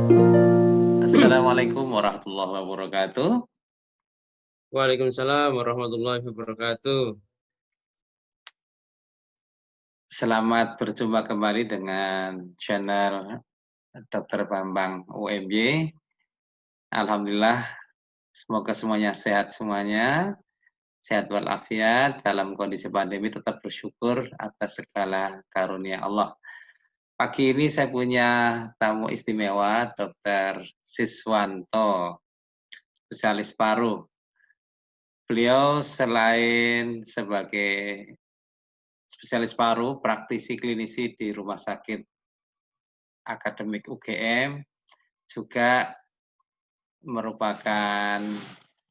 Assalamualaikum warahmatullahi wabarakatuh. Waalaikumsalam warahmatullahi wabarakatuh. Selamat berjumpa kembali dengan channel Dr. Bambang UMY. Alhamdulillah, semoga semuanya sehat semuanya, sehat walafiat, dalam kondisi pandemi tetap bersyukur atas segala karunia Allah. Pagi ini saya punya tamu istimewa, Dr. Siswanto, spesialis paru. Beliau selain sebagai spesialis paru, praktisi klinisi di Rumah Sakit Akademik UGM, juga merupakan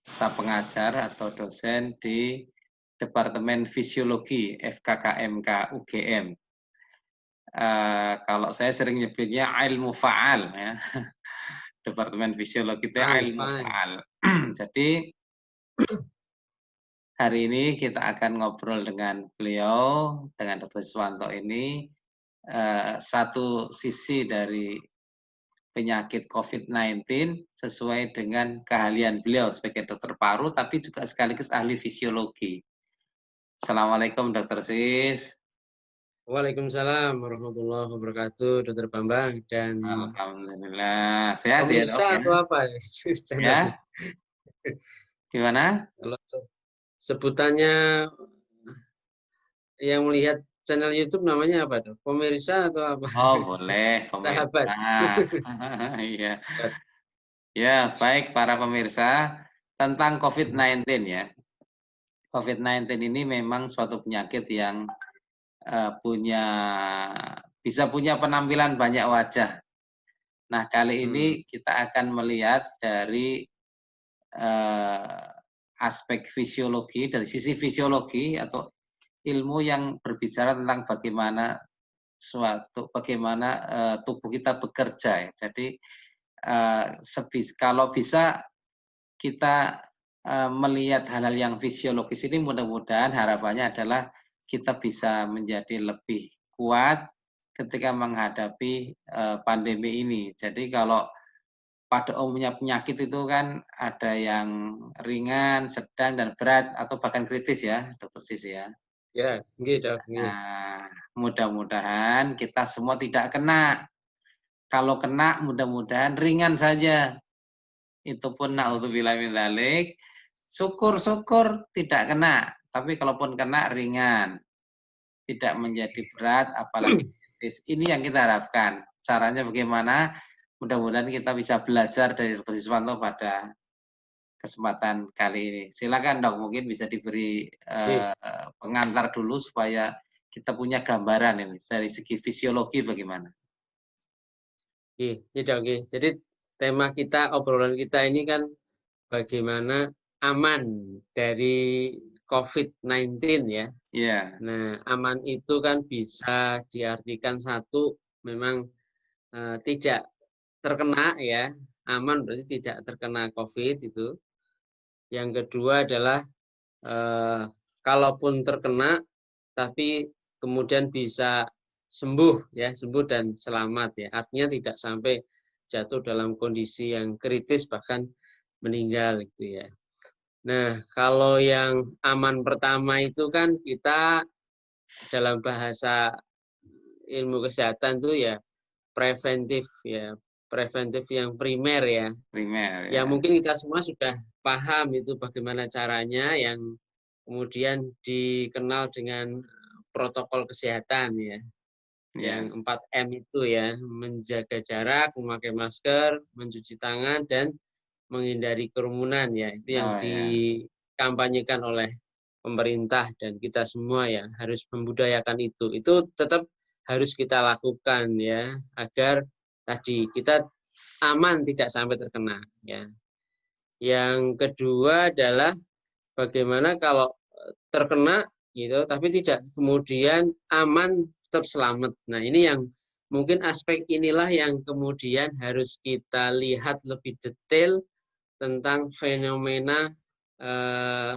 staf pengajar atau dosen di Departemen Fisiologi FKKMK UGM. Kalau saya sering nyebutnya ilmu fa'al ya. Departemen Fisiologi itu ilmu Fine. fa'al. Jadi hari ini kita akan ngobrol dengan beliau, dengan Dr. Siswanto ini, satu sisi dari penyakit COVID-19 sesuai dengan keahlian beliau sebagai dokter paru, tapi juga sekaligus ahli fisiologi. Assalamualaikum Dokter Sis. Waalaikumsalam warahmatullahi wabarakatuh, Dokter Bambang dan Alhamdulillah. Sehat ya dok pemirsa ya? atau apa channelnya? Ya, gimana? Kalau sebutannya yang melihat channel YouTube namanya apa tuh? Pemirsa atau apa? Oh boleh, Sahabat. pemirsa. Iya. Ya, baik para pemirsa, tentang COVID-19 ya. COVID-19 ini memang suatu penyakit yang punya bisa punya penampilan banyak wajah. Nah, kali ini Hmm. kita akan melihat dari eh, aspek fisiologi, dari sisi fisiologi atau ilmu yang berbicara tentang bagaimana tubuh kita bekerja ya. Jadi kalau bisa kita melihat hal-hal yang fisiologis ini, mudah-mudahan harapannya adalah kita bisa menjadi lebih kuat ketika menghadapi pandemi ini. Jadi kalau pada umumnya penyakit itu kan ada yang ringan, sedang, dan berat atau bahkan kritis ya, Dokter Sis ya. Ya, nggih, Dok, nggih. Nah, mudah-mudahan kita semua tidak kena. Kalau kena mudah-mudahan ringan saja. Itu pun naudzubillah min dzalik. Syukur-syukur tidak kena, tapi kalaupun kena ringan, tidak menjadi berat apalagi kritis. Ini yang kita harapkan. Caranya bagaimana? Mudah-mudahan kita bisa belajar dari Dr. Siswanto pada kesempatan kali ini. Silakan Dok, mungkin bisa diberi Nggih, pengantar dulu supaya kita punya gambaran ini dari segi fisiologi bagaimana. nggih, nggih, Dok, nggih. Jadi tema kita, obrolan kita ini kan bagaimana aman dari COVID-19 ya. Iya, Nah, aman itu kan bisa diartikan satu, memang tidak terkena ya, aman berarti tidak terkena COVID itu. Yang kedua adalah eh, kalaupun terkena, tapi kemudian bisa sembuh ya, sembuh dan selamat ya. Artinya tidak sampai jatuh dalam kondisi yang kritis bahkan meninggal gitu ya. Nah, kalau yang aman pertama itu kan kita dalam bahasa ilmu kesehatan itu ya preventif ya, preventif yang primer ya. primer Ya ya. mungkin kita semua sudah paham itu bagaimana caranya yang kemudian dikenal dengan protokol kesehatan ya. Yang Iya. 4M itu ya, menjaga jarak, memakai masker, mencuci tangan dan menghindari kerumunan ya. Itu yang Oh ya. dikampanyekan oleh pemerintah dan kita semua ya harus membudayakan itu. Itu tetap harus kita lakukan ya agar tadi kita aman tidak sampai terkena ya. Yang kedua adalah bagaimana kalau terkena gitu tapi tidak kemudian aman tetap selamat. Nah, ini yang mungkin aspek inilah yang kemudian harus kita lihat lebih detail tentang fenomena eh,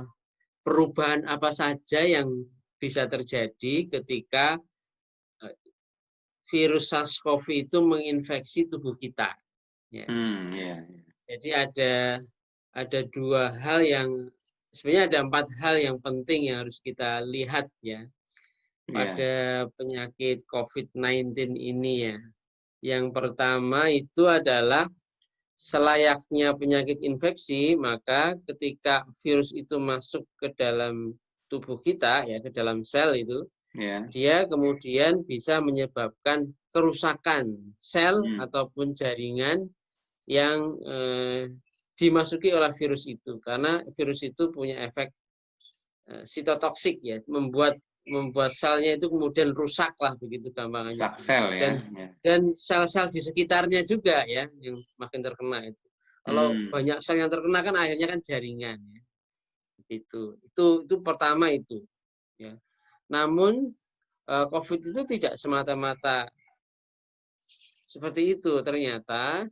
perubahan apa saja yang bisa terjadi ketika virus SARS-CoV itu menginfeksi tubuh kita. Ya. Ya. Jadi ada dua hal yang sebenarnya ada 4 hal yang penting yang harus kita lihat ya pada penyakit COVID-19 ini ya. Yang pertama itu adalah selayaknya penyakit infeksi, maka ketika virus itu masuk ke dalam tubuh kita ya, ke dalam sel itu, dia kemudian bisa menyebabkan kerusakan sel ataupun jaringan yang dimasuki oleh virus itu, karena virus itu punya efek sitotoksik ya, membuat selnya itu kemudian rusak lah begitu gampangnya. Sel ya. Dan sel-sel di sekitarnya juga ya yang makin terkena itu. Kalau banyak sel yang terkena kan akhirnya kan jaringan ya. Itu pertama itu ya. Namun COVID itu tidak semata-mata seperti itu. Ternyata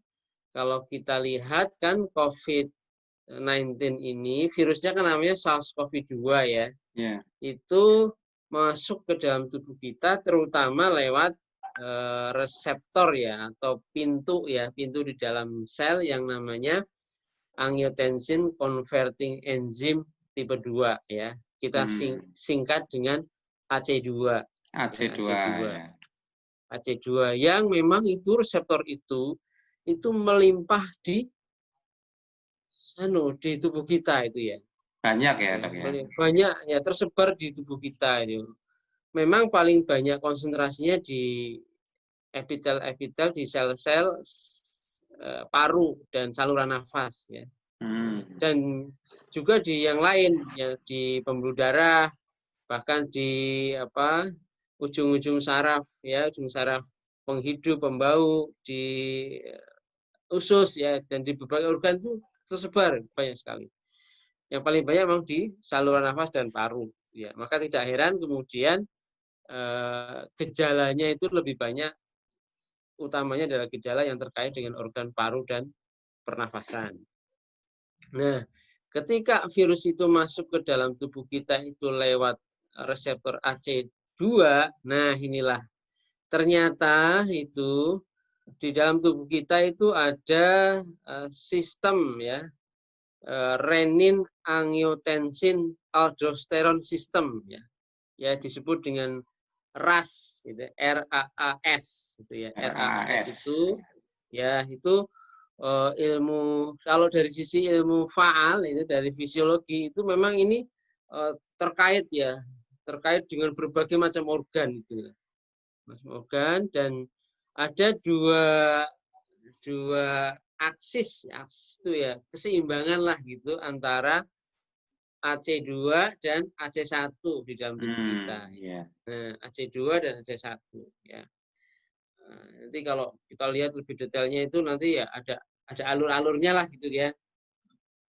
kalau kita lihat kan COVID-19 ini virusnya kan namanya SARS-CoV-2 ya. Itu masuk ke dalam tubuh kita terutama lewat reseptor ya atau pintu di dalam sel yang namanya angiotensin converting enzyme tipe 2 ya. Kita singkat dengan AC2. AC2 yang memang itu reseptor itu melimpah di tubuh kita itu ya. Banyak ya, Dok ya. Banyak ya tersebar di tubuh kita itu. Memang paling banyak konsentrasinya di epitel di sel-sel paru dan saluran nafas ya. Dan juga di yang lain ya di pembuluh darah, bahkan di ujung-ujung saraf ya, ujung saraf penghidup, pembau, di usus ya, dan di berbagai organ itu tersebar banyak sekali. Yang paling banyak memang di saluran nafas dan paru ya. Maka tidak heran kemudian gejalanya itu lebih banyak, utamanya adalah gejala yang terkait dengan organ paru dan pernafasan. Nah, ketika virus itu masuk ke dalam tubuh kita itu lewat reseptor AC2, nah inilah ternyata itu di dalam tubuh kita itu ada sistem ya, renin angiotensin aldosteron system ya. Ya disebut dengan RAS gitu, RAAS gitu ya. RAAS itu ya itu ilmu, kalau dari sisi ilmu faal itu dari fisiologi itu memang ini terkait dengan berbagai macam organ itu ya. Organ, dan ada dua aksis itu ya, keseimbangan lah gitu antara AC2 dan AC1 di dalam tubuh kita. Nah, AC2 dan AC1 ya. Nah, nanti kalau kita lihat lebih detailnya itu nanti ya ada alur-alurnya lah gitu ya.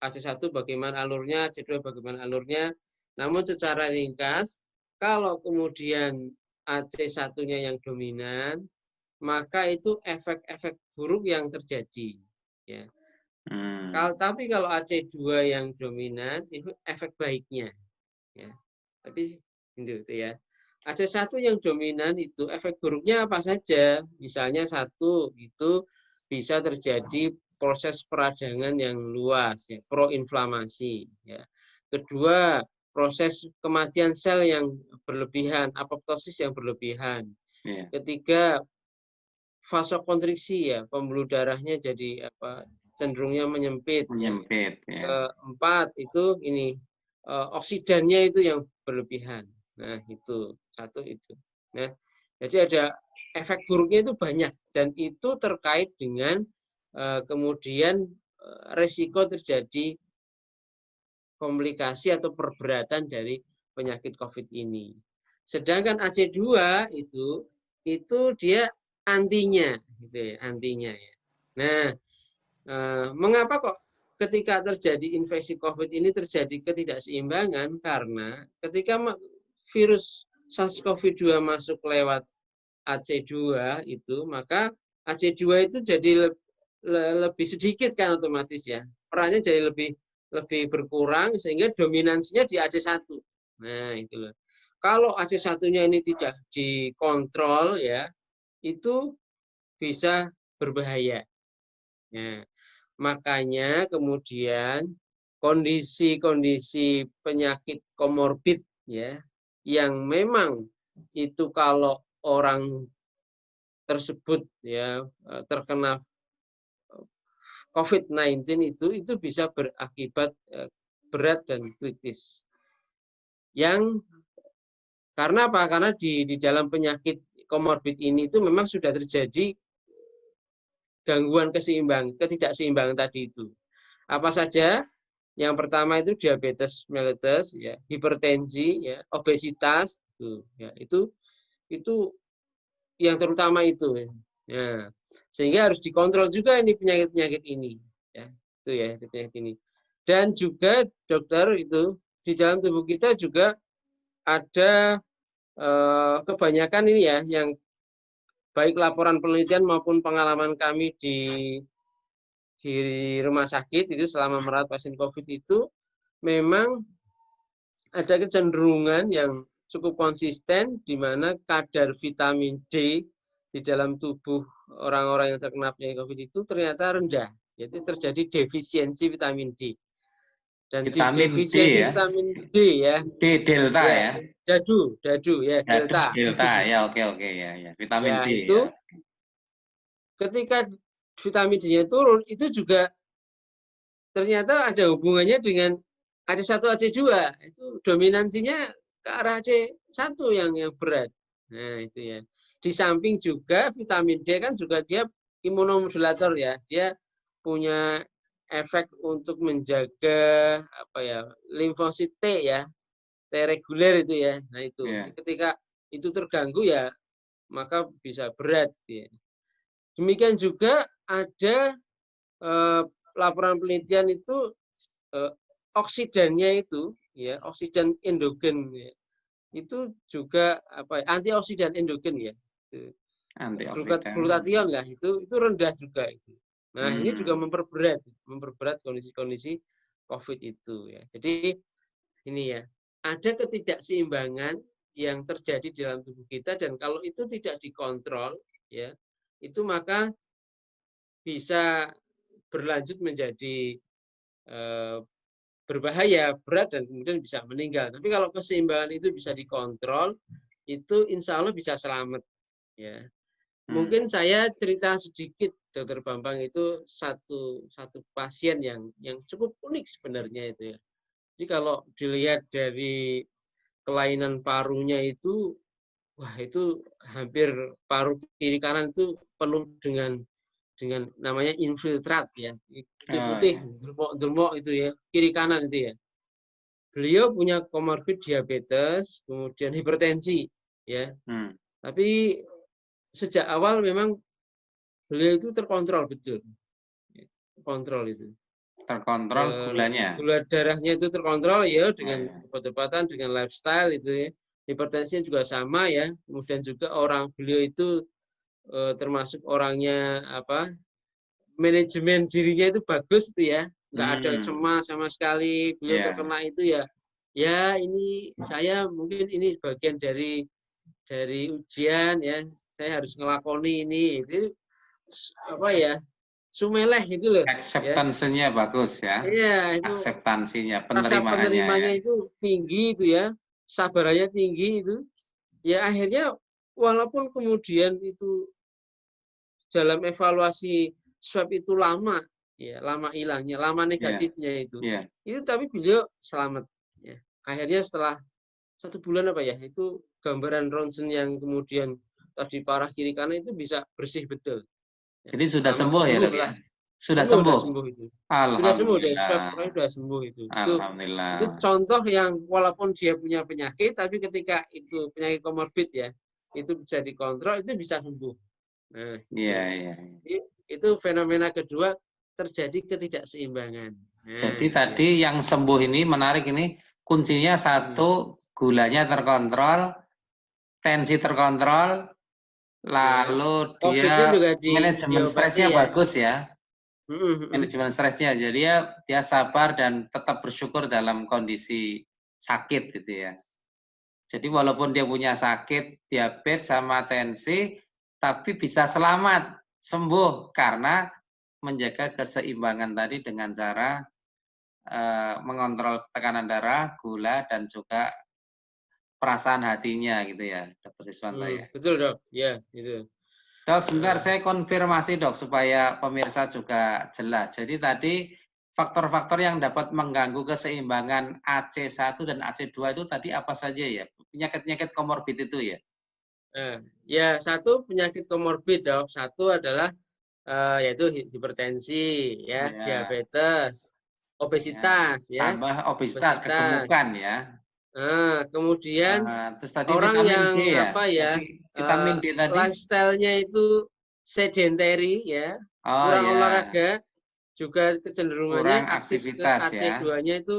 AC1 bagaimana alurnya, AC2 bagaimana alurnya. Namun secara ringkas, kalau kemudian AC1-nya yang dominan, maka itu efek-efek buruk yang terjadi ya. Tapi kalau AC2 yang dominan itu efek baiknya ya. Tapi itu ya. AC1 yang dominan itu efek buruknya apa saja? Misalnya satu itu bisa terjadi proses peradangan yang luas ya, proinflamasi ya. Kedua, proses kematian sel yang berlebihan, apoptosis yang berlebihan. Ketiga, vasokonstriksi ya, pembuluh darahnya jadi cenderungnya menyempit. Keempat itu ini oksidannya itu yang berlebihan. Nah, itu satu itu. Nah, jadi ada efek buruknya itu banyak dan itu terkait dengan kemudian resiko terjadi komplikasi atau perberatan dari penyakit COVID ini. Sedangkan AC2 itu dia antinya gitu ya, antinya ya. Nah, mengapa kok ketika terjadi infeksi COVID ini terjadi ketidakseimbangan? Karena ketika virus SARS-CoV-2 masuk lewat AC2 itu, maka AC2 itu jadi lebih sedikit kan otomatis ya. Perannya jadi lebih berkurang sehingga dominansinya di AC1. Nah, itu loh. Kalau AC1-nya ini tidak dikontrol ya, itu bisa berbahaya. Ya. Makanya kemudian kondisi-kondisi penyakit komorbid ya yang memang itu kalau orang tersebut ya terkena COVID-19 itu bisa berakibat berat dan kritis. Yang karena apa? Karena di dalam penyakit komorbid ini itu memang sudah terjadi gangguan ketidakseimbangan tadi itu. Apa saja? Yang pertama itu diabetes mellitus, ya, hipertensi, ya, obesitas, ya, itu yang terutama itu. Ya. Sehingga harus dikontrol juga ini penyakit-penyakit ini, ya, itu ya penyakit ini. Dan juga dokter itu di dalam tubuh kita juga ada kebanyakan ini ya yang baik laporan penelitian maupun pengalaman kami di rumah sakit itu selama merawat pasien COVID itu memang ada kecenderungan yang cukup konsisten di mana kadar vitamin D di dalam tubuh orang-orang yang terkena penyakit COVID itu ternyata rendah. Jadi terjadi defisiensi vitamin D. Dan Vitamin D defisiensi ya. vitamin D ya. D delta ya. Dadu ya, delta. Delta ya, oke ya. Vitamin Ya, D itu ya. ketika vitamin D-nya turun itu juga ternyata ada hubungannya dengan AC1 AC2 itu dominansinya ke arah AC1 yang berat. Nah, itu ya. Di samping juga vitamin D kan juga dia imunomodulator ya. Dia punya efek untuk menjaga apa ya, limfosit T ya. T reguler itu ya. Nah, itu. Yeah. Ketika itu terganggu ya maka bisa berat ya. Demikian juga ada laporan penelitian itu oksidannya itu ya oksidan endogen ya, itu juga apa antioksidan endogen ya glutathione lah itu rendah juga itu. Nah ini juga memperberat kondisi-kondisi COVID itu ya. Jadi ini ya ada ketidakseimbangan yang terjadi di dalam tubuh kita dan kalau itu tidak dikontrol ya itu maka bisa berlanjut menjadi berbahaya, berat, dan kemudian bisa meninggal. Tapi kalau keseimbangan itu bisa dikontrol, itu insya Allah bisa selamat. Ya. Mungkin saya cerita sedikit, Dokter Bambang, itu satu pasien yang cukup unik sebenarnya itu ya. Jadi kalau dilihat dari kelainan parunya itu, wah itu hampir paru kiri kanan itu penuh dengan namanya infiltrat ya, putih, dermok itu ya, kiri kanan itu ya. Beliau punya komorbid diabetes, kemudian hipertensi ya. Tapi sejak awal memang beliau itu terkontrol betul. Kontrol itu. Terkontrol gulanya. Gula darahnya itu terkontrol ya dengan obat-obatan, dengan lifestyle itu ya. Hipertensinya juga sama ya. Kemudian juga beliau itu termasuk orangnya apa? Manajemen dirinya itu bagus itu ya, nggak ada cemas sama sekali. Beliau terkena itu ya ini saya mungkin ini bagian dari ujian ya, saya harus ngelakoni ini itu apa ya, sumeleh itu loh. Acceptance-nya bagus ya. Iya, itu akseptansinya, penerimanya itu tinggi itu ya, sabarannya tinggi itu. Ya akhirnya walaupun kemudian itu dalam evaluasi swab itu lama, ya lama hilangnya, lama negatifnya itu tapi beliau selamat. Ya. Akhirnya setelah 1 bulan apa ya, itu gambaran ronsen yang kemudian tadi parah kiri kanan itu bisa bersih betul. Ya. Jadi sudah sembuh ya dok ya? Sudah sembuh itu. Sudah sembuh dari swab, sudah sembuh itu. Alhamdulillah. Itu contoh yang walaupun dia punya penyakit, tapi ketika itu penyakit komorbid ya, itu bisa dikontrol, itu bisa sembuh. Nah, iya. Itu fenomena kedua terjadi ketidakseimbangan. Nah, jadi tadi yang sembuh ini menarik ini kuncinya satu gulanya terkontrol, tensi terkontrol, lalu dia manajemen stresnya bagus ya. Manajemen stresnya, jadi dia sabar dan tetap bersyukur dalam kondisi sakit gitu ya. Jadi walaupun dia punya sakit diabetes sama tensi, tapi bisa selamat sembuh karena menjaga keseimbangan tadi dengan cara mengontrol tekanan darah, gula, dan juga perasaan hatinya gitu ya, Dokter Siswanto ya. Betul dok, ya itu. Dok, sebentar saya konfirmasi dok supaya pemirsa juga jelas. Jadi tadi faktor-faktor yang dapat mengganggu keseimbangan AC1 dan AC2 itu tadi apa saja ya? Penyakit-penyakit komorbid itu ya? Ya satu penyakit komorbid dok, satu adalah yaitu hipertensi, ya, Ya, diabetes, ya. obesitas, ya, Tambah obesitas, obesitas. kegemukan ya. Kemudian Terus tadi orang vitamin D yang ya? apa ya, Tadi vitamin D tadi? lifestyle-nya itu sedentary, ya, Oh kurang ya, olahraga, juga kecenderungannya kurang aksis ke aktivitas ya. AC2-nya itu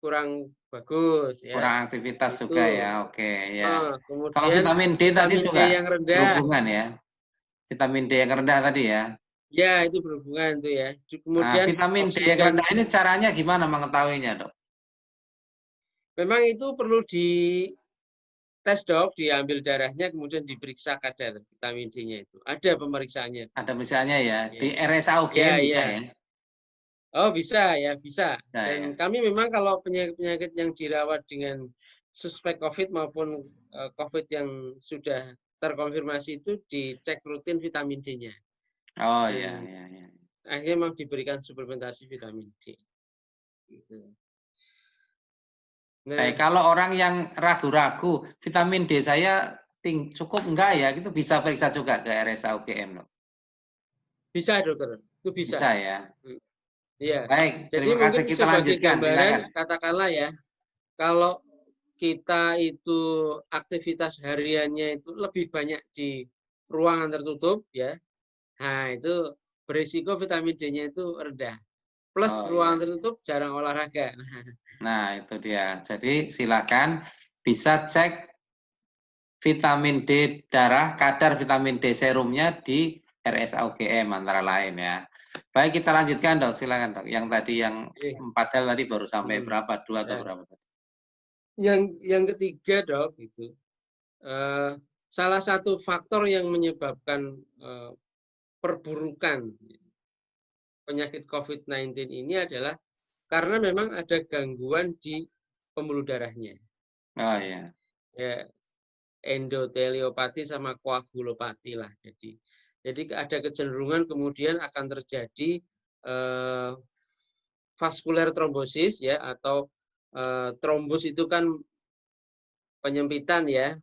kurang bagus, ya. Kurang aktivitas juga Itu. ya. Oke ya. Kalau Kemudian vitamin D tadi vitamin D juga yang rendah. berhubungan ya. Vitamin D yang rendah tadi ya. Ya, itu berhubungan tuh ya. Nah, Kemudian vitamin D yang oksigen. rendah ini caranya gimana mengetahuinya, Dok? Memang itu perlu di tes dok, diambil darahnya, kemudian diperiksa kadar vitamin D-nya itu. Ada pemeriksaannya. Ada misalnya ya, Ya, di RSA UGM ya, bisa ya. ya. Oh bisa ya, bisa. Bisa ya. Dan kami memang kalau penyakit-penyakit yang dirawat dengan suspek COVID maupun COVID yang sudah terkonfirmasi itu dicek rutin vitamin D-nya. Oh ya, Dan ya, ya. akhirnya memang diberikan suplementasi vitamin D. Gitu. Baik, Nah, kalau orang yang ragu-ragu, vitamin D saya cukup enggak ya, itu bisa periksa juga ke RSA UGM, Dok. bisa dokter, itu bisa. Bisa ya. Iya. Baik, Jadi terima kasih. mungkin Kita sebagai lanjutkan, gambaran, silakan. katakanlah ya, kalau kita itu aktivitas hariannya itu lebih banyak di ruangan tertutup, ya, nah itu berisiko vitamin D-nya itu rendah. Plus Oh ruangan iya. tertutup jarang olahraga. Nah, itu dia. Jadi silakan bisa cek vitamin D darah, kadar vitamin D serumnya di RSA UGM antara lain ya. Baik, kita lanjutkan dok, silakan dok. Yang tadi yang 4 hal tadi baru sampai berapa? 2 atau Nah, berapa tadi? yang ketiga dok itu salah satu faktor yang menyebabkan perburukan penyakit COVID-19 ini adalah karena memang ada gangguan di pembuluh darahnya. Oh iya. Ya, endoteliopati sama koagulopati lah. Jadi ada kecenderungan kemudian akan terjadi vaskuler trombosis ya, atau trombus itu kan penyempitan ya,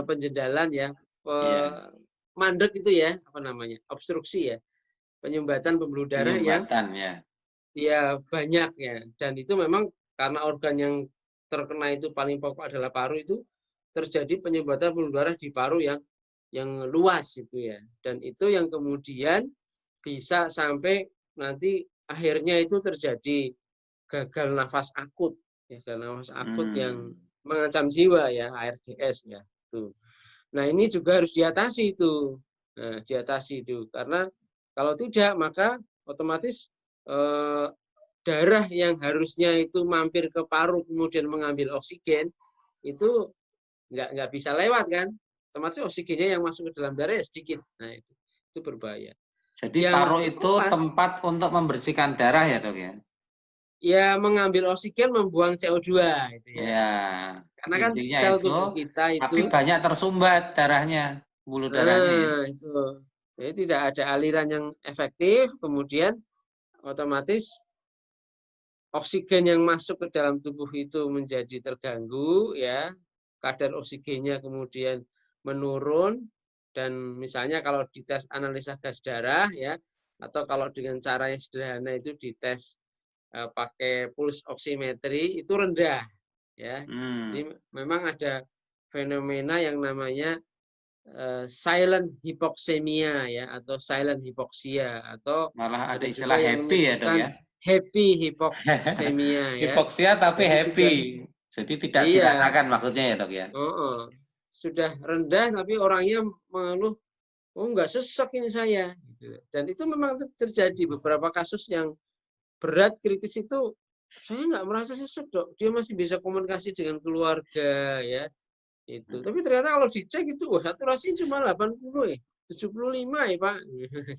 penjendalan ya, Iya. mandek itu ya, apa namanya, obstruksi ya, penyumbatan pembuluh darah yang Penyumbatan ya. ya banyak ya, dan itu memang karena organ yang terkena itu paling pokok adalah paru, itu terjadi penyumbatan pembuluh darah di paru yang luas itu ya, dan itu yang kemudian bisa sampai nanti akhirnya itu terjadi gagal nafas akut, ya, gagal nafas akut yang mengancam jiwa ya, ARDS ya itu. Nah ini juga harus diatasi itu, diatasi itu, karena kalau tidak maka otomatis darah yang harusnya itu mampir ke paru kemudian mengambil oksigen itu nggak bisa lewat kan, otomatis oksigennya yang masuk ke dalam darah ya sedikit. Nah itu berbahaya. Jadi Yang paru itu keempat, tempat untuk membersihkan darah ya dok ya? ya mengambil oksigen, membuang CO2 itu ya. Ya, Karena kan intinya sel itu, tubuh kita tapi itu, banyak tersumbat darahnya, pembuluh darahnya ya. itu. Jadi tidak ada aliran yang efektif, kemudian otomatis oksigen yang masuk ke dalam tubuh itu menjadi terganggu ya, kadar oksigennya kemudian menurun, dan misalnya kalau dites analisa gas darah ya, atau kalau dengan cara yang sederhana itu dites pakai pulse oximetry itu rendah ya. Jadi memang ada fenomena yang namanya silent hypoxemia ya, atau silent hypoxia, atau Malah ada ada juga istilah yang happy ya dok ya. menyebutkan happy hypoxemia ya. Hipoksia tapi Jadi happy. sudah, Jadi tidak iya, dirasakan maksudnya ya dok ya. sudah rendah tapi orangnya mengeluh, oh enggak sesek ini saya. Dan itu memang terjadi beberapa kasus yang berat kritis itu, saya nggak merasa sesek dok, dia masih bisa komunikasi dengan keluarga ya itu. Tapi ternyata kalau dicek itu, wah saturasinya cuma 80 ya, 75 ya Pak.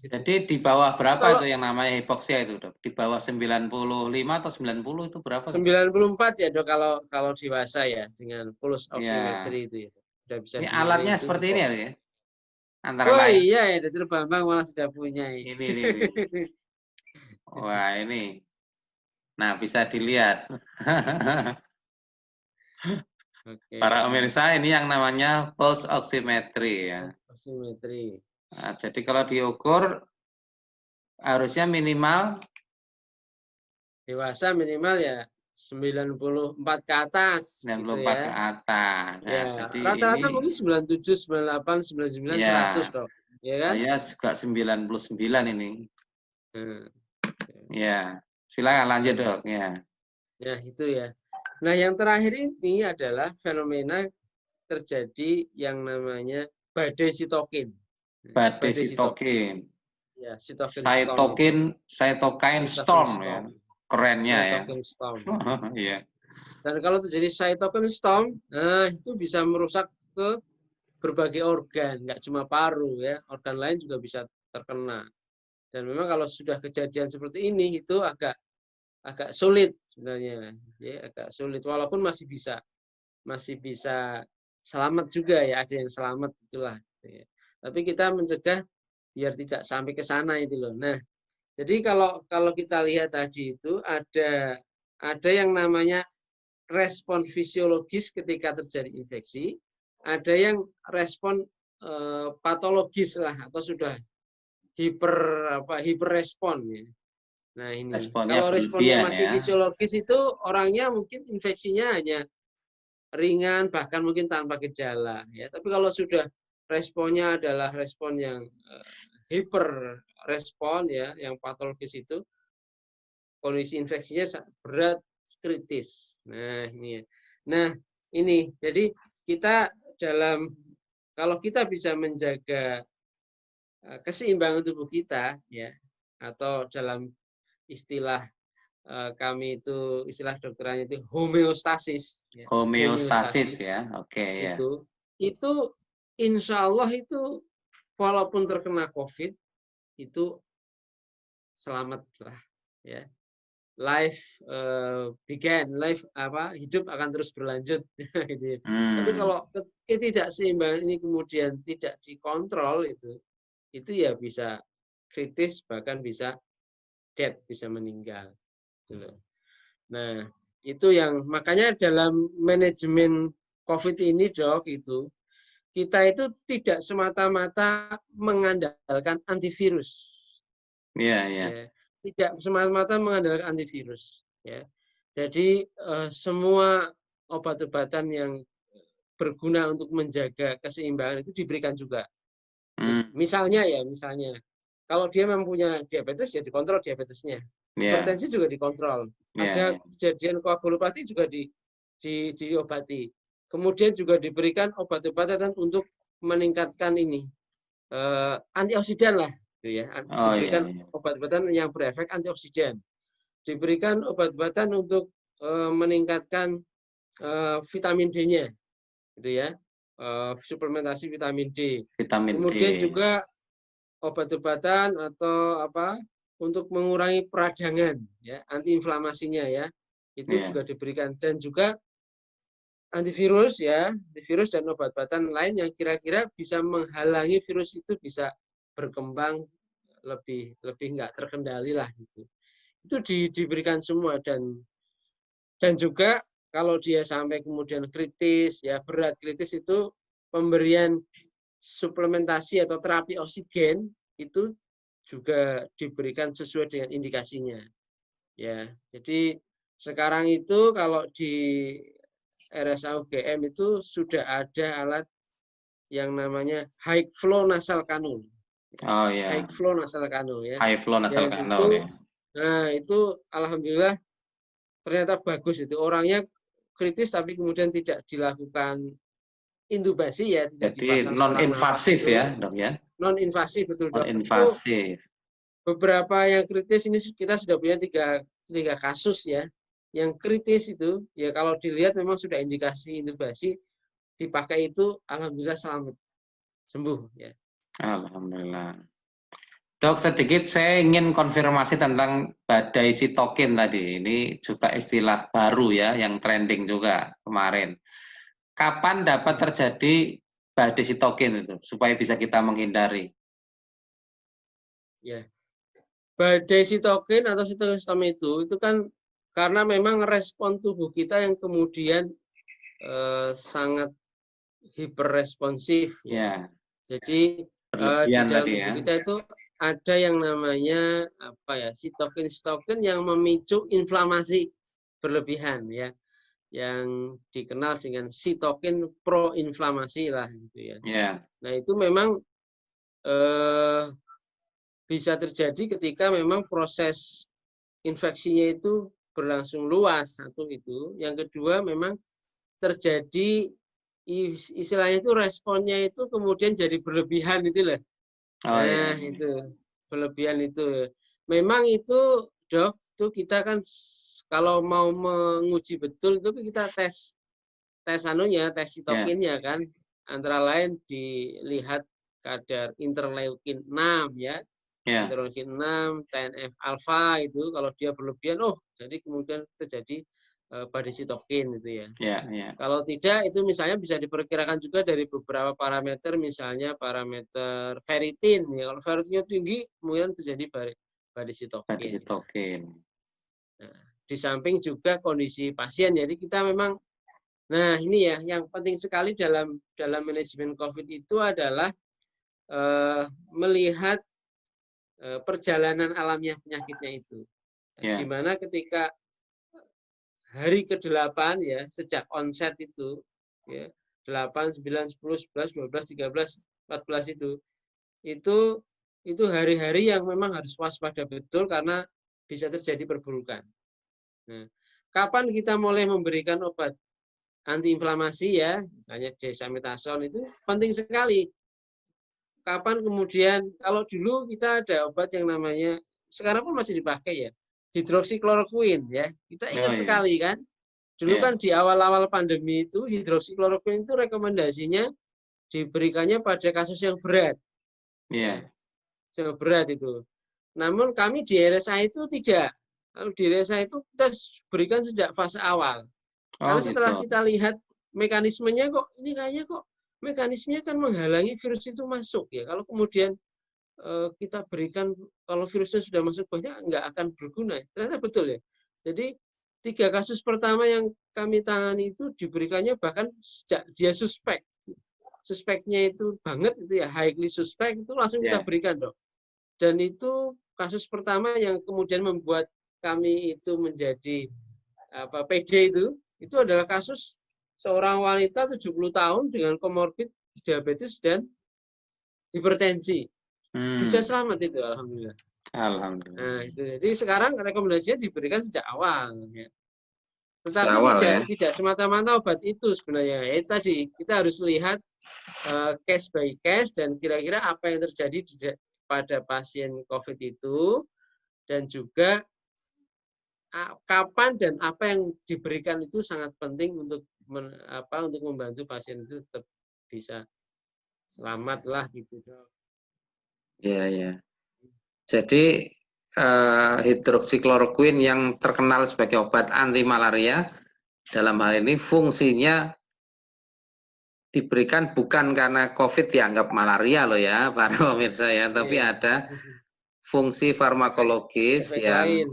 Jadi di bawah berapa Kalau itu yang namanya hipoksia itu, Dok? Di bawah 95 atau 90 itu berapa, Dok? 94 ya Dok kalau dewasa ya dengan pulse Ya. oximetry itu ya. Sudah bisa Ini dengerin alatnya itu seperti ini ya. Antara Wah lain. iya ya, Dr. Bambang malah sudah punya ini. Ini. Wah, ini. Nah, bisa dilihat. Para Oke. pemirsa, ini yang namanya pulse oximetry ya. Oximetry. Nah, jadi kalau diukur harusnya minimal Dewasa minimal ya 94 ke atas gitu 94 ke ya. atas. Nah, Ya, jadi rata-rata ini mungkin 97, 98, 99, 100 ya, Dok. Ya kan? saya juga 99 ini. Nah, Ya, silakan lanjut, Dok. Ya. ya itu ya. Nah, yang terakhir ini adalah fenomena terjadi yang namanya badai sitokin. Badai Badai sitokin. sitokin. Ya, sitokin storm itu. Cytokine Cytokine storm ya. storm. Kerennya ya. Cytokine storm. Iya. Dan kalau terjadi cytokine storm, nah itu bisa merusak ke berbagai organ, nggak cuma paru ya, organ lain juga bisa terkena. Dan memang kalau sudah kejadian seperti ini itu agak sulit sebenarnya, ya, agak sulit. Walaupun masih bisa selamat juga ya, ada yang selamat itulah. Ya. Tapi kita mencegah biar tidak sampai ke sana itu loh. Nah, jadi kalau kita lihat tadi itu ada yang namanya respon fisiologis ketika terjadi infeksi, ada yang respon patologis lah atau sudah hiperrespon ya. Nah ini Responnya kalau responnya berlebihan masih ya. fisiologis itu orangnya mungkin infeksinya hanya ringan bahkan mungkin tanpa gejala ya. Tapi kalau sudah responnya adalah respon yang hiper respon ya, yang patologis itu kondisi infeksinya berat kritis. Nah ini ya. Nah ini jadi kita kalau kita bisa menjaga keseimbangan tubuh kita ya atau dalam istilah kami itu istilah dokterannya itu homeostasis ya. Homeostasis ya. Oke ya. itu insya Allah itu walaupun terkena COVID itu selamat lah ya. Life hidup akan terus berlanjut gitu ya. Tapi kalau ketidakseimbangan ini kemudian tidak dikontrol itu ya bisa kritis bahkan bisa death, bisa meninggal gitu. Nah, itu yang makanya dalam manajemen COVID ini Dok itu kita itu tidak semata-mata mengandalkan antivirus. Iya, iya. Ya, tidak semata-mata mengandalkan antivirus ya. Jadi semua obat-obatan yang berguna untuk menjaga keseimbangan itu diberikan juga. Misalnya kalau dia memang punya diabetes ya dikontrol diabetesnya. Hipertensi juga dikontrol. Ada kejadian koagulopati juga diobati. Kemudian juga diberikan obat-obatan untuk meningkatkan ini antioksidan lah gitu ya. Diberikan obat-obatan yang berefek antioksidan. Diberikan obat-obatan untuk meningkatkan vitamin D-nya gitu ya. Suplementasi vitamin D. Kemudian juga obat-obatan atau untuk mengurangi peradangan ya, antiinflamasinya ya. Itu juga diberikan dan juga antivirus dan obat-obatan lain yang kira-kira bisa menghalangi virus itu bisa berkembang lebih nggak terkendali lah gitu. Itu diberikan semua dan juga kalau dia sampai kemudian kritis ya berat kritis itu pemberian suplementasi atau terapi oksigen itu juga diberikan sesuai dengan indikasinya. Ya, jadi sekarang itu kalau di RSA UGM itu sudah ada alat yang namanya high flow nasal cannula. Oh ya. High flow nasal cannula ya. High flow nasal cannula ya. Nah, itu alhamdulillah ternyata bagus itu. Orangnya kritis tapi kemudian tidak dilakukan intubasi ya, tidak dipasang non invasif ya, Dok ya. Non invasif betul Dok. Non invasif. Beberapa yang kritis ini kita sudah punya tiga kasus ya. Yang kritis itu ya kalau dilihat memang sudah indikasi intubasi dipakai itu alhamdulillah selamat sembuh ya. Alhamdulillah. Dok, sedikit saya ingin konfirmasi tentang badai sitokin tadi. Ini juga istilah baru ya, yang trending juga kemarin. Kapan dapat terjadi badai sitokin itu, supaya bisa kita menghindari? Ya, badai sitokin atau sitokine itu kan karena memang respon tubuh kita yang kemudian sangat hiperresponsif ya. Ya, Jadi di berlebihan dalam tadi tubuh ya. kita itu ada yang namanya apa ya, sitokin yang memicu inflamasi berlebihan ya, yang dikenal dengan sitokin proinflamasi lah gitu ya. Ya, Nah itu memang eh, bisa terjadi ketika memang proses infeksinya itu berlangsung luas, satu itu. Yang kedua memang terjadi istilahnya itu responnya itu kemudian jadi berlebihan itu lah. oh ya, Nah, itu berlebihan itu. Memang itu, Dok, itu kita kan kalau mau menguji betul itu kita tes tes ya, sitokinnya kan. Antara lain dilihat kadar interleukin 6 ya. ya, Interleukin 6, TNF alfa itu kalau dia berlebihan, oh jadi kemudian terjadi badai sitokin gitu ya. ya, ya, Kalau tidak, itu misalnya bisa diperkirakan juga dari beberapa parameter, misalnya parameter ferritin. Ya, kalau ferritinnya tinggi, kemudian terjadi badai badai sitokin. sitokin. Nah, di samping juga kondisi pasien. Jadi kita memang, nah ini ya, yang penting sekali dalam manajemen COVID itu adalah melihat perjalanan alamiah penyakitnya itu. Di Ya, mana ketika hari ke-8 ya, sejak onset itu, ya, 8, 9, 10, 11, 12, 13, 14 itu hari-hari yang memang harus waspada betul karena bisa terjadi perburukan. Nah, kapan kita mulai memberikan obat antiinflamasi ya, misalnya dexamethasone itu penting sekali. Kapan kemudian, kalau dulu kita ada obat yang namanya, sekarang pun masih dipakai ya, hidroksikloroquine ya. Kita oh ingat ya, sekali kan, dulu ya, kan di awal-awal pandemi itu hidroksikloroquine itu rekomendasinya diberikannya pada kasus yang berat, ya, ya. yang berat itu. Namun kami di RSA itu tidak. Kalau di RSA itu kita berikan sejak fase awal. Oh Karena gitu. setelah kita lihat mekanismenya kok ini kayaknya kok mekanismenya kan menghalangi virus itu masuk ya. Kalau kemudian kita berikan, kalau virusnya sudah masuk banyak nggak akan berguna. Ternyata betul ya. Jadi 3 kasus pertama yang kami tangani itu diberikannya bahkan sejak dia suspeknya itu banget itu ya, highly suspect, itu langsung kita Ya, berikan dok. Dan itu kasus pertama yang kemudian membuat kami itu menjadi PD itu adalah kasus seorang wanita 70 tahun dengan komorbid diabetes dan hipertensi. Bisa hmm, selamat itu, alhamdulillah. alhamdulillah. Nah, itu. Jadi sekarang rekomendasinya diberikan sejak awal. Ya. Tetapi Seawal tidak ya. tidak semata-mata obat itu sebenarnya. Tadi kita harus lihat case by case dan kira-kira apa yang terjadi pada pasien COVID itu, dan juga kapan dan apa yang diberikan itu sangat penting untuk untuk membantu pasien itu tetap bisa selamat lah gitu. Ya, ya. Jadi hidroksikloroquine yang terkenal sebagai obat anti malaria dalam hal ini fungsinya diberikan bukan karena COVID dianggap malaria loh ya, para pemirsa ya, tapi Iya. ada fungsi Efek farmakologis efek yang lain.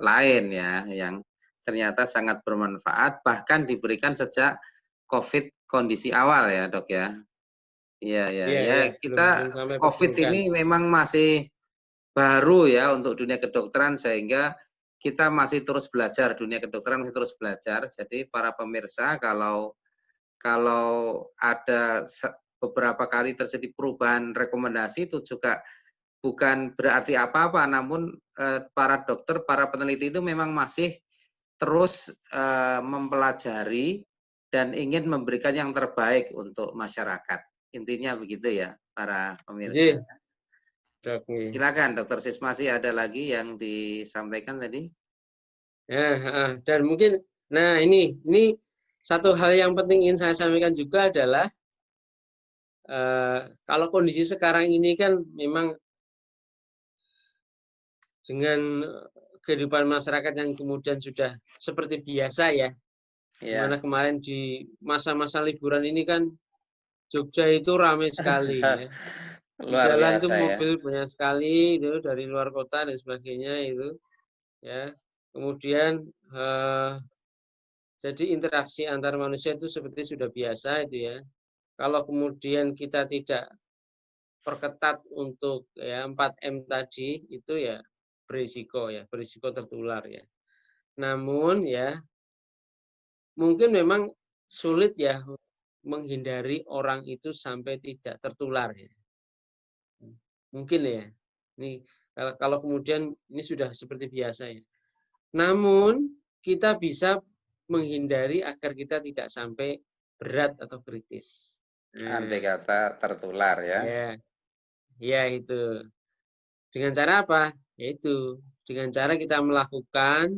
lain ya, yang ternyata sangat bermanfaat, bahkan diberikan sejak COVID kondisi awal ya dok ya. Iya, ya, Iya, ya iya, belum kita sampai COVID perburukan. ini memang masih baru ya untuk dunia kedokteran, sehingga kita masih terus belajar, dunia kedokteran masih terus belajar. Jadi para pemirsa, kalau ada beberapa kali terjadi perubahan rekomendasi, itu juga bukan berarti apa-apa, namun para dokter, para peneliti itu memang masih terus mempelajari dan ingin memberikan yang terbaik untuk masyarakat. Intinya begitu ya, para pemirsa. Jadi, dok nih. Silakan Dokter Sismasi, ada lagi yang disampaikan tadi? Ya, dan mungkin, nah ini satu hal yang penting ingin saya sampaikan juga adalah Kalau kondisi sekarang ini kan memang dengan kehidupan masyarakat yang kemudian sudah seperti biasa ya, di mana Ya, kemarin di masa-masa liburan ini kan Jogja itu ramai sekali ya. Di luar jalan itu biasa ya. mobil banyak sekali itu dari luar kota dan sebagainya itu ya. Kemudian jadi interaksi antar manusia itu seperti sudah biasa itu ya. Kalau kemudian kita tidak perketat untuk ya 4M tadi itu ya berisiko tertular ya. Namun ya mungkin memang sulit ya menghindari orang itu sampai tidak tertular ya. Mungkin ya. Ini kalau kemudian ini sudah seperti biasa ya. Namun kita bisa menghindari agar kita tidak sampai berat atau kritis. Andai Nah, kata tertular ya. ya, ya itu. Dengan cara apa? Yaitu dengan cara kita melakukan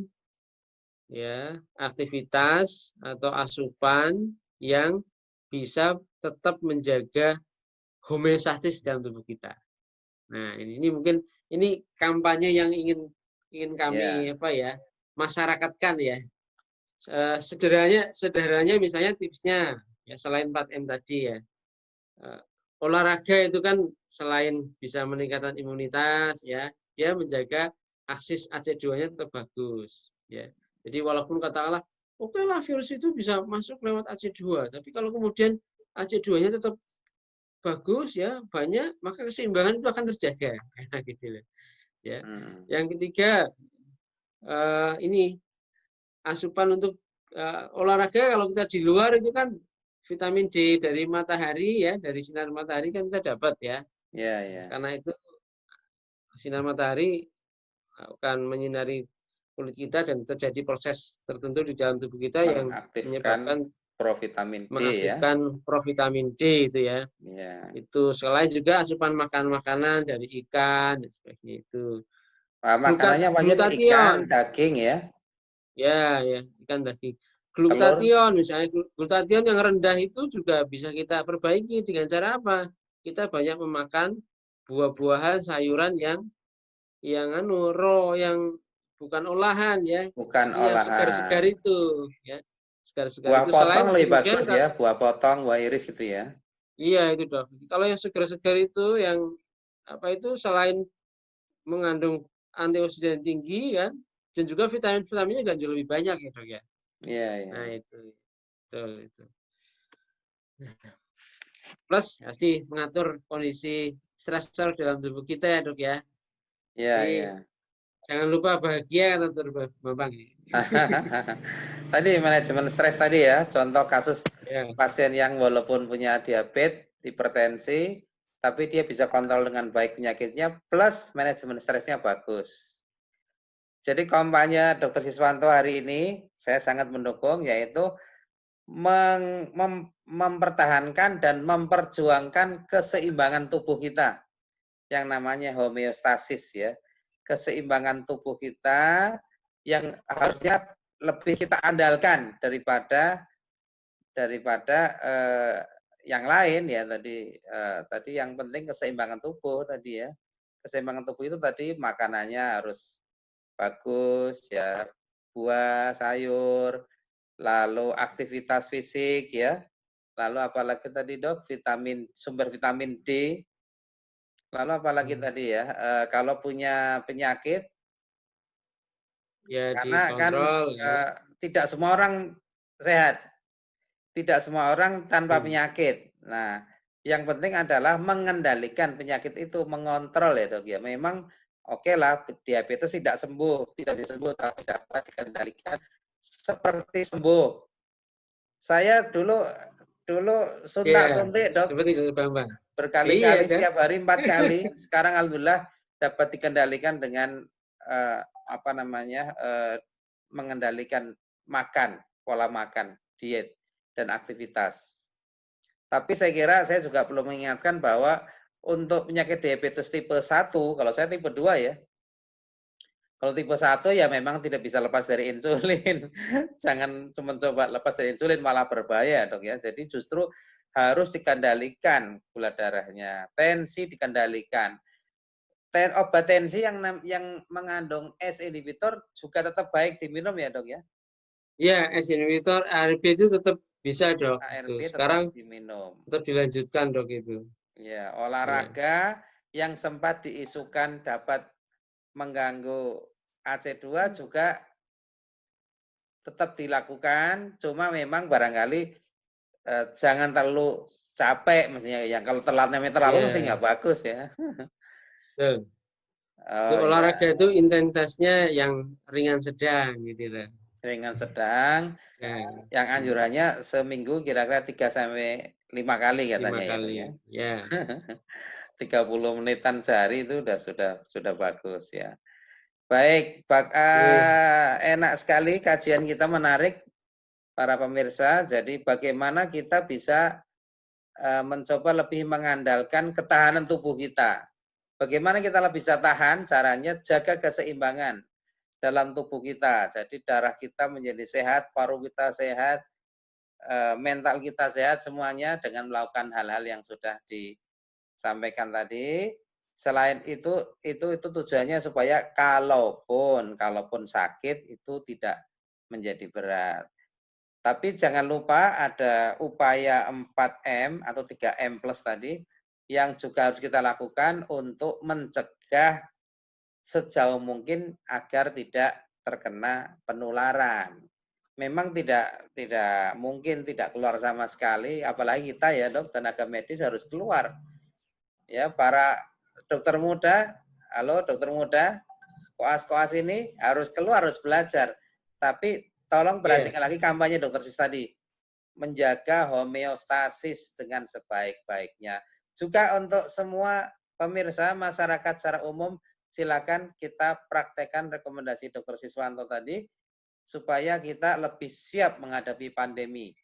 ya aktivitas atau asupan yang bisa tetap menjaga homeostatis dalam tubuh kita. Nah, ini mungkin ini kampanye yang ingin ingin kami Ya, apa ya masyarakatkan ya. Sederhananya misalnya tipsnya ya selain 4M tadi ya. Eh, Olahraga itu kan selain bisa meningkatkan imunitas ya, dia menjaga aksis AC2-nya tetap bagus ya. Jadi walaupun katakanlah oke lah virus itu bisa masuk lewat AC2, tapi kalau kemudian AC2-nya tetap bagus ya, banyak, maka keseimbangan itu akan terjaga. Gitu loh, ya. hmm. Yang ketiga ini asupan untuk olahraga kalau kita di luar itu kan vitamin D dari matahari ya, dari sinar matahari kan kita dapat ya. Ya, ya. Karena itu sinar matahari akan menyinari kulit kita dan terjadi proses tertentu di dalam tubuh kita yang Mengaktifkan menyebabkan provitamin D ya. mengaktifkan provitamin D itu ya. Ya. Itu selain juga asupan makanan-makanan dari ikan dan sebagainya itu. Makanannya apa aja tuh? Ikan, Glutation, daging ya, ya, ikan daging. telur. Glutation, misalnya glutation yang rendah itu juga bisa kita perbaiki dengan cara apa? Kita banyak memakan buah-buahan, sayuran yang raw, yang bukan olahan ya. Bukan Jadi yang segar-segar olahan. itu ya. Segar-segar Buah itu potong selain lebih kemudian bagus ya, buah potong, buah iris gitu ya. iya itu dok. Kalau yang segar-segar itu yang apa itu selain mengandung antioksidan tinggi kan dan juga vitamin-vitaminnya kan jauh lebih banyak ya dok ya. Iya, Nah iya. itu betul itu. Plus jadi mengatur kondisi stresor dalam tubuh kita ya dok ya. Iya, Jadi iya. jangan lupa bahagia kata Dr. Bambang. Tadi manajemen stres tadi ya, contoh kasus Ya, pasien yang walaupun punya diabetes, hipertensi, tapi dia bisa kontrol dengan baik penyakitnya, plus manajemen stresnya bagus. Jadi kampanye Dr. Siswanto hari ini saya sangat mendukung, yaitu mempertahankan dan memperjuangkan keseimbangan tubuh kita yang namanya homeostasis ya. Keseimbangan tubuh kita yang harusnya lebih kita andalkan daripada yang lain ya tadi yang penting keseimbangan tubuh tadi ya. Keseimbangan tubuh itu tadi makanannya harus bagus ya, buah, sayur, lalu aktivitas fisik ya, lalu apalagi tadi Dok, sumber vitamin D, lalu apalagi tadi ya, kalau punya penyakit, ya karena kan dikontrol ya. tidak semua orang sehat, tidak semua orang tanpa Hmm. penyakit. Nah, yang penting adalah mengendalikan penyakit itu, mengontrol ya Dok ya. Memang oke lah, diabetes tidak sembuh, tidak disembuh, tapi dapat dikendalikan seperti sembuh. Saya dulu dulu Ya, suntak-suntik, Dok, seperti Dr. Bambang. Iya berkali-kali, kan? setiap hari 4 kali. Sekarang alhamdulillah dapat dikendalikan dengan apa namanya? Mengendalikan makan, pola makan, diet dan aktivitas. Tapi saya kira saya juga perlu mengingatkan bahwa untuk penyakit diabetes tipe 1, kalau saya tipe 2 ya. Kalau tipe 1 ya memang tidak bisa lepas dari insulin. Jangan cuma coba lepas dari insulin malah berbahaya, Dok ya. Jadi justru harus dikendalikan gula darahnya, tensi dikendalikan. Obat tensi yang mengandung S inhibitor juga tetap baik diminum ya dok ya? Ya, S inhibitor ARB itu tetap bisa dok. ARB Itu tetap sekarang diminum. tetap dilanjutkan dok itu. Ya, Ya, olahraga yang sempat diisukan dapat mengganggu AC2 juga tetap dilakukan, cuma memang barangkali jangan terlalu capek mestinya ya. Kalau terlalu mesti ya, nggak bagus ya. betul. Jadi Oh olahraga ya, itu intensitasnya yang ringan sedang gitu lah. ringan sedang. Ya, Yang anjurannya seminggu kira-kira 3 sampai 5 kali 5 katanya ya dok kali. ya. Ya, 30 menitan sehari itu sudah bagus ya. Baik, oke. enak sekali kajian kita, menarik para pemirsa. Jadi bagaimana kita bisa mencoba lebih mengandalkan ketahanan tubuh kita. Bagaimana kita lebih bisa tahan? Caranya jaga keseimbangan dalam tubuh kita. Jadi darah kita menjadi sehat, paru kita sehat, mental kita sehat, semuanya dengan melakukan hal-hal yang sudah disampaikan tadi. Selain itu tujuannya supaya kalaupun sakit itu tidak menjadi berat. Tapi jangan lupa ada upaya 4M atau 3M plus tadi yang juga harus kita lakukan untuk mencegah sejauh mungkin agar tidak terkena penularan. Memang tidak mungkin tidak keluar sama sekali, apalagi kita ya dok, tenaga medis harus keluar. Ya, para dokter muda, halo dokter muda, koas-koas ini harus keluar, harus belajar. Tapi tolong Ya, perhatikan lagi kampanye dokter sis tadi, menjaga homeostasis dengan sebaik-baiknya. Juga untuk semua pemirsa masyarakat secara umum, silakan kita praktekkan rekomendasi Dr. Siswanto tadi supaya kita lebih siap menghadapi pandemi.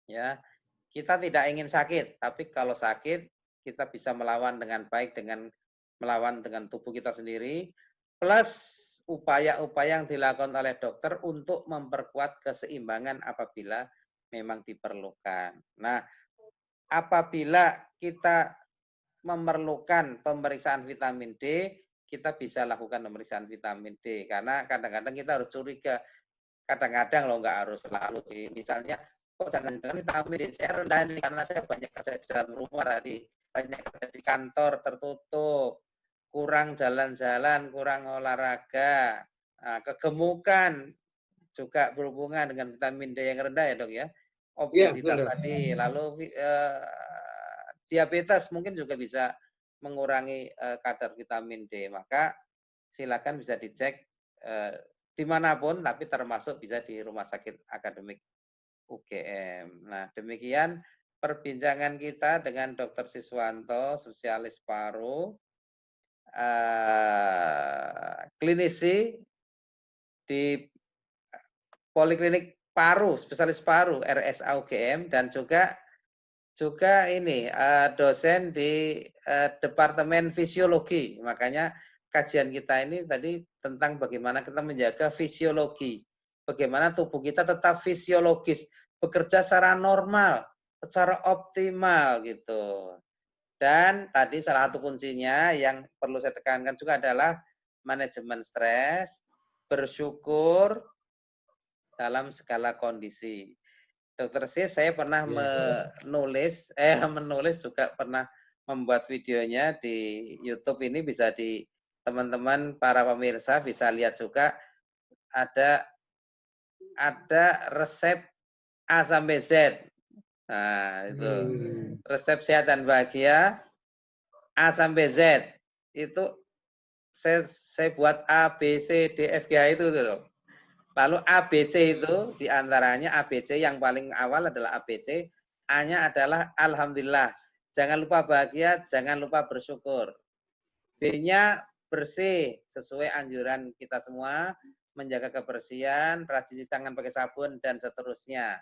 Ya, kita tidak ingin sakit, tapi kalau sakit kita bisa melawan dengan baik dengan melawan dengan tubuh kita sendiri plus upaya-upaya yang dilakukan oleh dokter untuk memperkuat keseimbangan apabila memang diperlukan. Nah, apabila kita memerlukan pemeriksaan vitamin D, kita bisa lakukan pemeriksaan vitamin D karena kadang-kadang kita harus curiga. Kadang-kadang loh nggak harus selalu sih. Misalnya, kok jangan-jangan vitamin D saya rendah nih karena saya banyak kerja di dalam rumah tadi, banyak kerja di kantor tertutup, kurang jalan-jalan, kurang olahraga, kegemukan juga berhubungan dengan vitamin D yang rendah ya dok ya, ya, betul obesitas dok. tadi, lalu diabetes mungkin juga bisa mengurangi kadar vitamin D. Maka silakan bisa dicek dimanapun, tapi termasuk bisa di Rumah Sakit Akademik UGM. Nah, demikian perbincangan kita dengan Dr. Siswanto, spesialis paru, klinisi di Poliklinik Paru, spesialis paru RSA UGM, dan juga ini dosen di Departemen Fisiologi. Makanya kajian kita ini tadi tentang bagaimana kita menjaga fisiologi. Bagaimana tubuh kita tetap fisiologis, bekerja secara normal, secara optimal gitu. Dan tadi salah satu kuncinya yang perlu saya tekankan juga adalah manajemen stres, bersyukur dalam segala kondisi. Dokter Sis, saya pernah Ya, menulis juga pernah membuat videonya di YouTube, ini bisa di teman-teman para pemirsa bisa lihat juga, ada resep A sampai Z. Nah, itu hmm. resep sehat dan bahagia A sampai Z. Itu saya buat A, B, C, D, F, G itu loh. Lalu ABC itu diantaranya ABC yang paling awal adalah ABC, A-nya adalah Alhamdulillah. Jangan lupa bahagia, jangan lupa bersyukur. B-nya bersih, sesuai anjuran kita semua, menjaga kebersihan, rajin cuci tangan pakai sabun, dan seterusnya.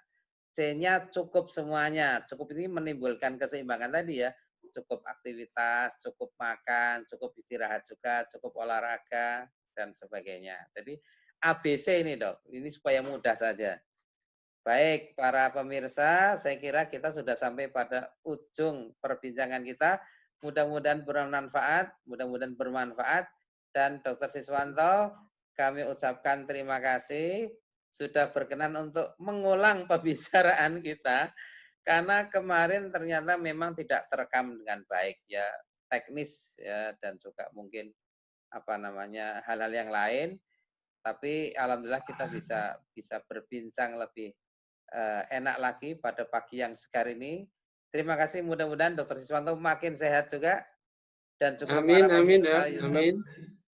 C-nya cukup semuanya. Cukup ini menimbulkan keseimbangan tadi ya. Cukup aktivitas, cukup makan, cukup istirahat juga, cukup olahraga, dan sebagainya. Jadi ABC ini dok, ini supaya mudah saja. Baik, para pemirsa, saya kira kita sudah sampai pada ujung perbincangan kita. Mudah-mudahan bermanfaat. Dan Dr. Siswanto, kami ucapkan terima kasih sudah berkenan untuk mengulang pembicaraan kita. Karena kemarin ternyata memang tidak terekam dengan baik, ya teknis ya, dan juga mungkin hal-hal yang lain. Tapi alhamdulillah kita bisa berbincang lebih enak lagi pada pagi yang segar ini. Terima kasih, mudah-mudahan Dr. Siswanto makin sehat juga dan juga para Amin, amin, pemirsa Dok. YouTube Amin.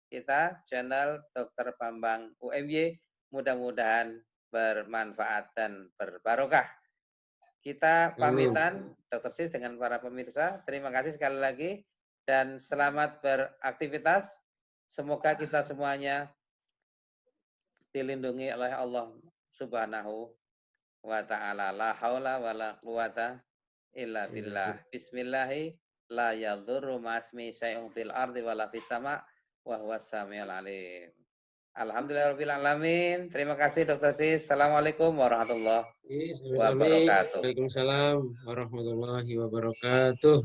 kita, channel Dr. Bambang UMY, mudah-mudahan bermanfaat dan berbarokah. Kita Amin. pamitan, Dr. Sis, dengan para pemirsa. Terima kasih sekali lagi dan selamat beraktivitas. Semoga kita semuanya dilindungi oleh Allah Subhanahu wa ta'ala. La haula wa la quwata illa billah. Bismillahi la yadhurru ma'asmi syai'un fil ardi wa la fis sama' wa huwas samiul alim. Alhamdulillahirabbil alamin. Terima kasih Dr. Sis. Assalamualaikum warahmatullahi Sami-sami. wabarakatuh. Waalaikumsalam warahmatullahi wabarakatuh.